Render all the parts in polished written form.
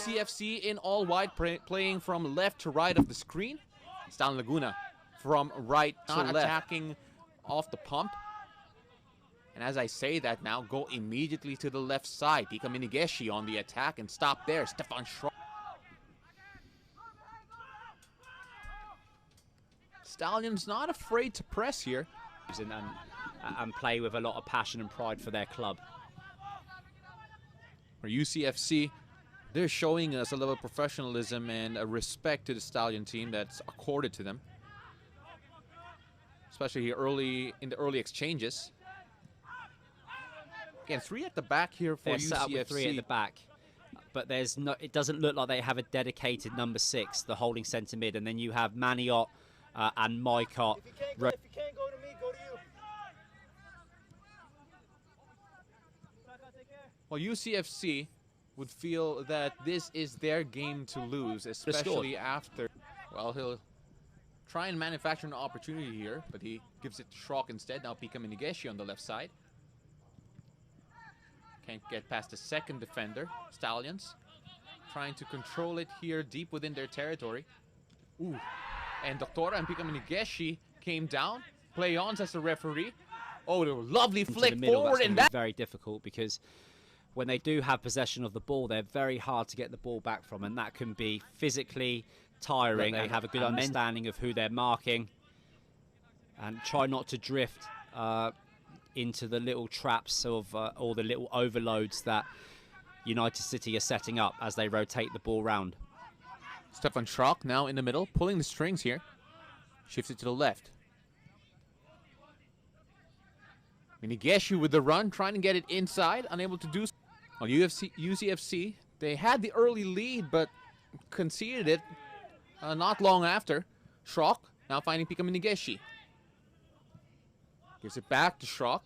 UCFC in all white, playing from left to right of the screen. Stallion Laguna from right to left, attacking off the pump. And as I say that now, go immediately to the left side. Hikaru Minegishi on the attack and stop there. Stefan Schrock. Stallion's not afraid to press here. And play with a lot of passion and pride for their club. For UCFC, they're showing us a level of professionalism and a respect to the Stallion team that's accorded to them. Especially here in the early exchanges. Again, 3 at the back here for UCFC. Set up with 3 at the back, but there's no. It doesn't look like they have a dedicated number 6, the holding centre mid, and then you have Maniot and Maikot. If you can't go to me, go to you. Well, UCFC would feel that this is their game to lose, especially after. Well, he'll try and manufacture an opportunity here, but he gives it to Schrock instead. Now Hikaru Minegishi on the left side. Can't get past the second defender. Stallions trying to control it here deep within their territory. Ooh. And Doctora and Hikaru Minegishi came down. Play-ons as the referee. Oh, the lovely flick forward, and that's very difficult because when they do have possession of the ball, they're very hard to get the ball back from, and that can be physically tiring. They have a good understanding of who they're marking and try not to drift into the little traps of or the little overloads that United City are setting up as they rotate the ball round. Stefan Schrock now in the middle, pulling the strings here. Shifts it to the left. Minegishi with the run, trying to get it inside, unable to do so. On UCFC, they had the early lead, but conceded it not long after. Schrock now finding Hikaru Minegishi. Gives it back to Schrock.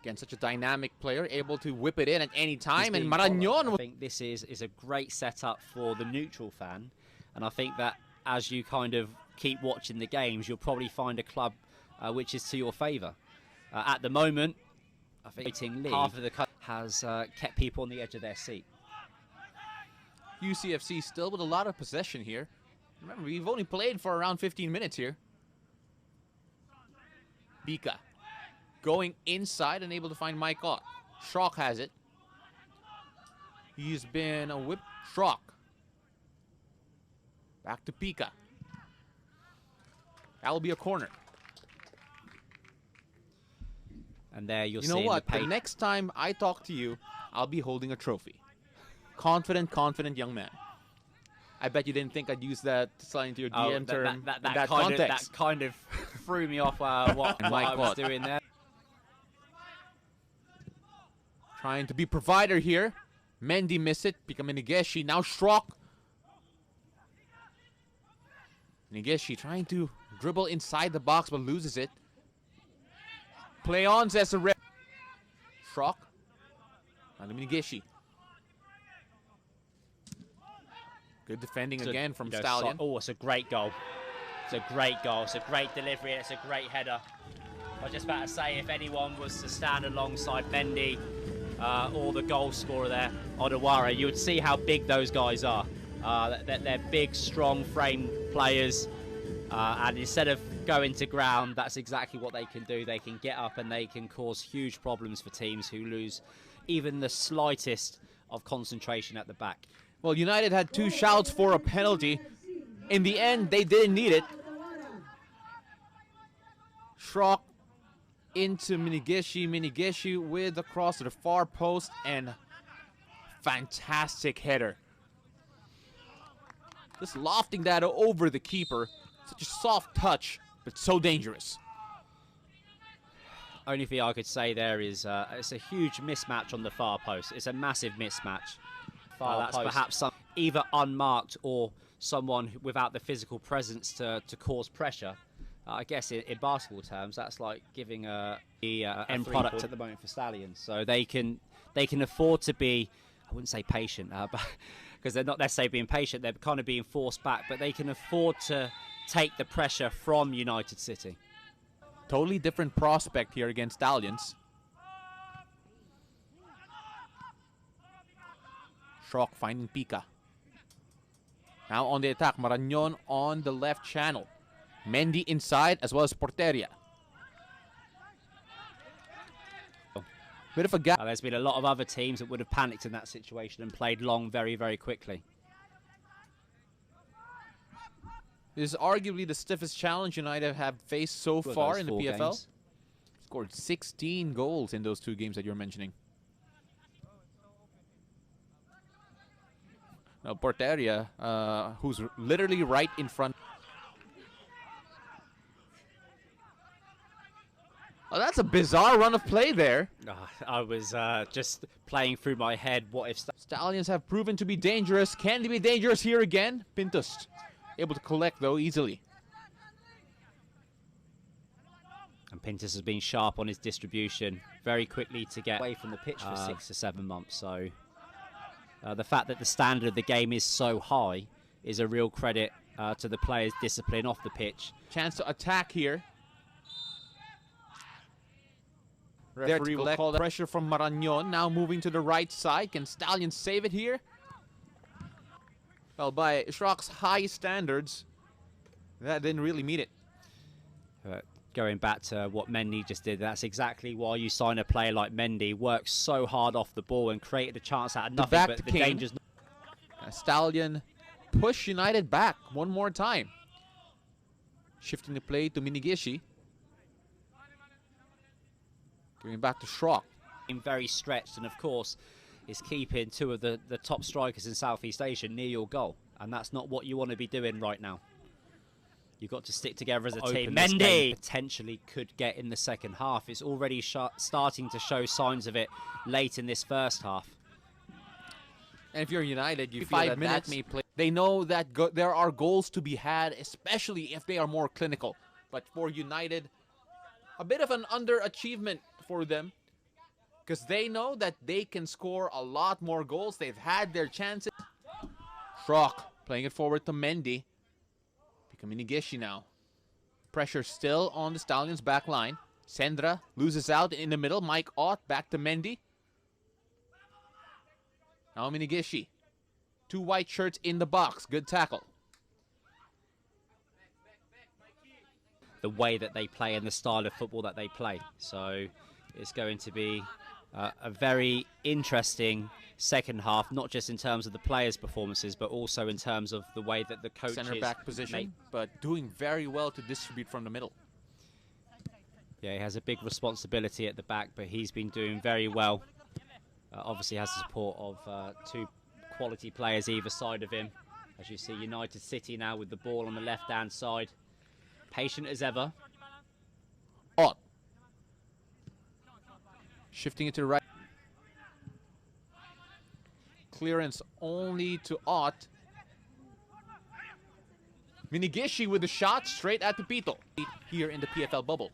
Again, such a dynamic player, able to whip it in at any time. And Marañón. I think this is a great setup for the neutral fan. And I think that as you kind of keep watching the games, you'll probably find a club which is to your favour. At the moment, I think half of the club has kept people on the edge of their seat. UCFC still with a lot of possession here. Remember, we've only played for around 15 minutes here. Bika going inside and able to find Maikot. Schrock has it. He's been a whip. Schrock. Back to Pika. That will be a corner. And there you'll see. You know what? The next time I talk to you, I'll be holding a trophy. Confident young man. I bet you didn't think I'd use that slide into your DM term in that context. That kind of threw me off what I was doing there. Trying to be provider here. Mendy missed it. Hikaru Minegishi. Now Schrock. Minegishi trying to dribble inside the box but loses it. Play-ons as a ref. Schrock. And Minegishi. Good defending again from Stallion. Oh, it's a great goal. It's a great goal. It's a great delivery. It's a great header. I was just about to say, if anyone was to stand alongside Mendy or the goal scorer there, Odawara, you would see how big those guys are. They're big, strong frame players. And instead of going to ground, that's exactly what they can do. They can get up and they can cause huge problems for teams who lose even the slightest of concentration at the back. Well, United had 2 shouts for a penalty. In the end, they didn't need it. Schrock into Minegishi. Minegishi with the cross to the far post and fantastic header. Just lofting that over the keeper. Such a soft touch, but so dangerous. Only thing I could say there is it's a huge mismatch on the far post. It's a massive mismatch. That's perhaps either unmarked or someone without the physical presence to cause pressure. I guess in basketball terms, that's like giving the end product at the moment for Stallions. So they can afford to be, I wouldn't say patient, but because they're not necessarily being patient, they're kind of being forced back, but they can afford to take the pressure from United City. Totally different prospect here against Stallions. Schrock finding Pika. Now on the attack, Marañón on the left channel. Mendy inside as well as Porteria. Bit of a gap. There's been a lot of other teams that would have panicked in that situation and played long very, very quickly. This is arguably the stiffest challenge United have faced so far in the PFL. Games. Scored 16 goals in those 2 games that you're mentioning. Now Porteria, who's literally right in front. Oh, that's a bizarre run of play there. I was just playing through my head, what if... Stallions have proven to be dangerous. Can they be dangerous here again? Pintus able to collect, though, easily. And Pintus has been sharp on his distribution very quickly to get away from the pitch for 6 to 7 months. So the fact that the standard of the game is so high is a real credit to the players' discipline off the pitch. Chance to attack here. Referee will call that pressure from Marañón. Now moving to the right side. Can Stallions save it here? Well, by Schrock's high standards, that didn't really meet it. Going back to what Mendy just did, that's exactly why you sign a player like Mendy. Works so hard off the ball and created a chance out of nothing, but the danger's... Stallion push United back one more time. Shifting the play to Minegishi. Going back to Schrock. Very stretched, and of course is keeping 2 of the top strikers in Southeast Asia near your goal, and that's not what you want to be doing right now. You've got to stick together as a team. Mendy potentially could get in the second half. It's already starting to show signs of it late in this first half. And if you're United, you feel that may play. They know that there are goals to be had, especially if they are more clinical. But for United, a bit of an underachievement for them, because they know that they can score a lot more goals. They've had their chances. Schrock playing it forward to Mendy. Minegishi now. Pressure still on the Stallions' back line. Sendra loses out in the middle. Mike Ott back to Mendy. Now Minegishi. 2 white shirts in the box. Good tackle. The way that they play and the style of football that they play. So it's going to be a very interesting second half, not just in terms of the players' performances, but also in terms of the way that the coaches... Center back position, but doing very well to distribute from the middle. Yeah, he has a big responsibility at the back, but he's been doing very well. Obviously has the support of 2 quality players either side of him. As you see, United City now with the ball on the left-hand side. Patient as ever. Ott. Shifting it to the right. Clearance only to Ott. Minegishi with the shot straight at the Pito. Here in the PFL bubble.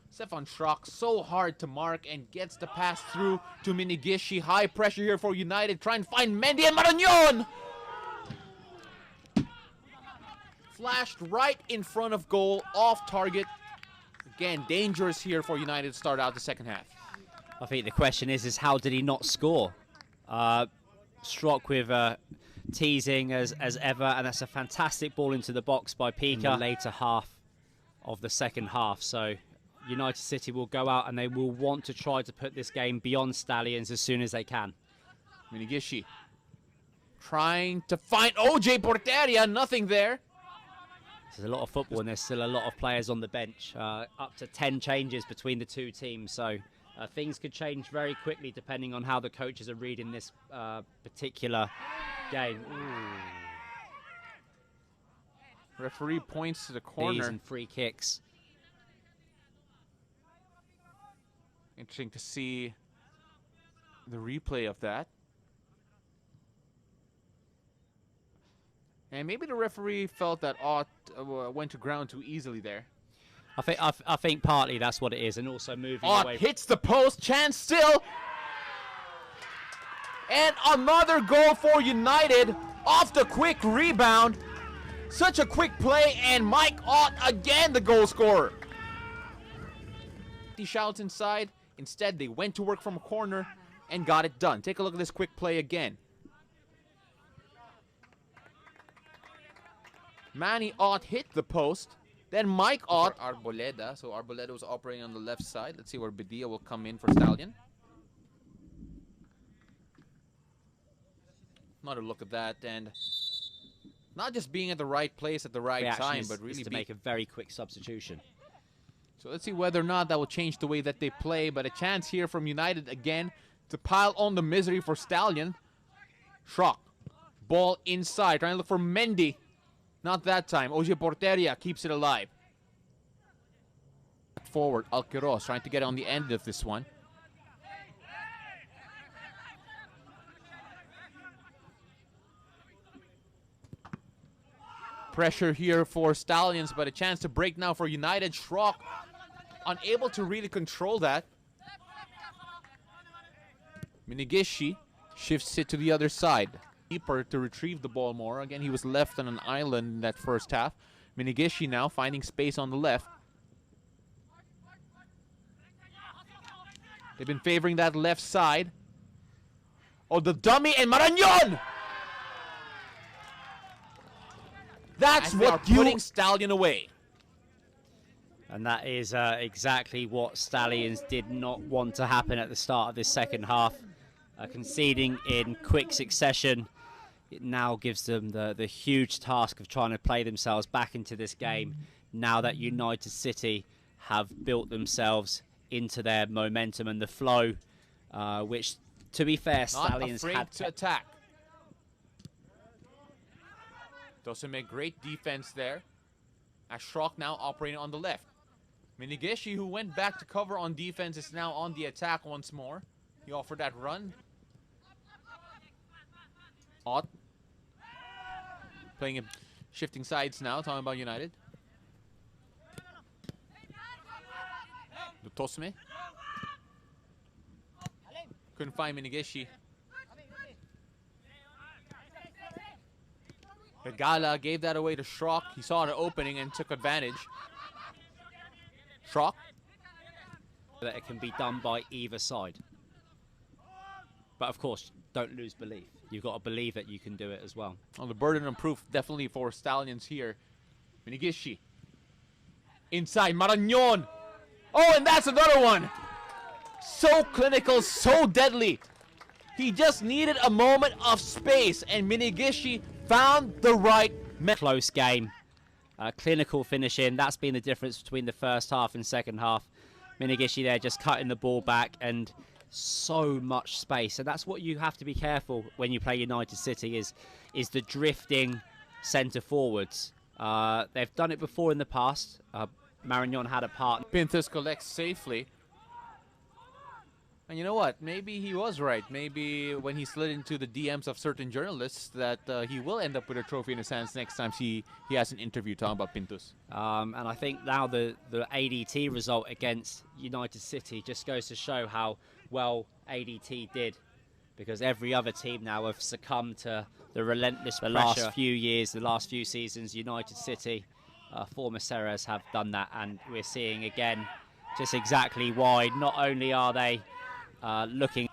Stefan Schrock so hard to mark and gets the pass through to Minegishi. High pressure here for United. Try and find Mendy and Marañón. Flashed right in front of goal, off target. Again, dangerous here for United to start out the second half. I think the question is how did he not score? Schrock with teasing as ever, and that's a fantastic ball into the box by Pika in the later half of the second half. So United City will go out and they will want to try to put this game beyond Stallions as soon as they can. Minegishi trying to find OJ Porteria, nothing there. There's a lot of football and there's still a lot of players on the bench. Up to 10 changes between the 2 teams, so things could change very quickly depending on how the coaches are reading this particular game. Ooh. Referee points to the corner. And free kicks. Interesting to see the replay of that. And maybe the referee felt that Ott went to ground too easily there. I think partly that's what it is, and also moving Ott away. Hits the post, chance still. And another goal for United off the quick rebound. Such a quick play, and Mike Ott again the goal scorer. He shouts inside. Instead, they went to work from a corner and got it done. Take a look at this quick play again. Manny Ott hit the post. Then Mike Ott, Arboleda. So Arboleda was operating on the left side. Let's see where Bedia will come in for Stallion. Another look at that, and not just being at the right place at the right time, but really to make a very quick substitution. So let's see whether or not that will change the way that they play. But a chance here from United again to pile on the misery for Stallion. Schrock. Ball inside, trying to look for Mendy. Not that time. Oje Porteria keeps it alive. Forward, Alquiros trying to get on the end of this one. Pressure here for Stallions, but a chance to break now for United. Schrock unable to really control that. Minegishi shifts it to the other side. Keeper to retrieve the ball more. Again, he was left on an island in that first half. Minegishi now finding space on the left. They've been favoring that left side. Oh, the dummy, and Marañón! That's what putting Stallion away. And that is exactly what Stallions did not want to happen at the start of this second half. Conceding in quick succession, it now gives them the huge task of trying to play themselves back into this game now that United City have built themselves into their momentum and the flow, which, to be fair, Stallions had to attack. Doesn't make great defense there. As Schrock now operating on the left. Minegishi, who went back to cover on defense, is now on the attack once more. He offered that run. Ott. Playing it, shifting sides now, talking about United. Tosme. Couldn't find Minegishi. Regala gave that away to Schrock. He saw the opening and took advantage. Schrock. That it can be done by either side. But of course, don't lose belief. You've got to believe that you can do it as well. Well, the burden of proof definitely for Stallions here. Minegishi. Inside, Marañón. Oh, and that's another one. So clinical, so deadly. He just needed a moment of space, and Minegishi found the right close game. Clinical finishing. That's been the difference between the first half and second half. Minegishi there just cutting the ball back, and so much space. And that's what you have to be careful when you play United City is the drifting centre forwards. They've done it before in the past. Marañón had a part. Pintus collects safely. And you know what? Maybe he was right. Maybe when he slid into the DMs of certain journalists that he will end up with a trophy in his hands next time he has an interview talking about Pintus. And I think now the ADT result against United City just goes to show how well ADT did. Because every other team now have succumbed to the relentless pressure. Last few years, the last few seasons, United City, former Ceres have done that. And we're seeing again just exactly why. Not only are they looking.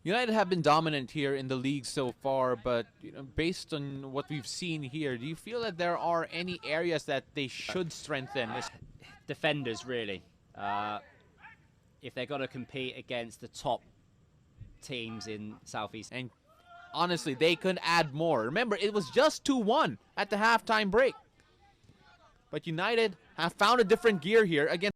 United have been dominant here in the league so far, but based on what we've seen here, do you feel that there are any areas that they should strengthen? Defenders, really. If they're going to compete against the top teams in Southeast. And honestly, they could add more. Remember, it was just 2-1 at the halftime break. But United have found a different gear here against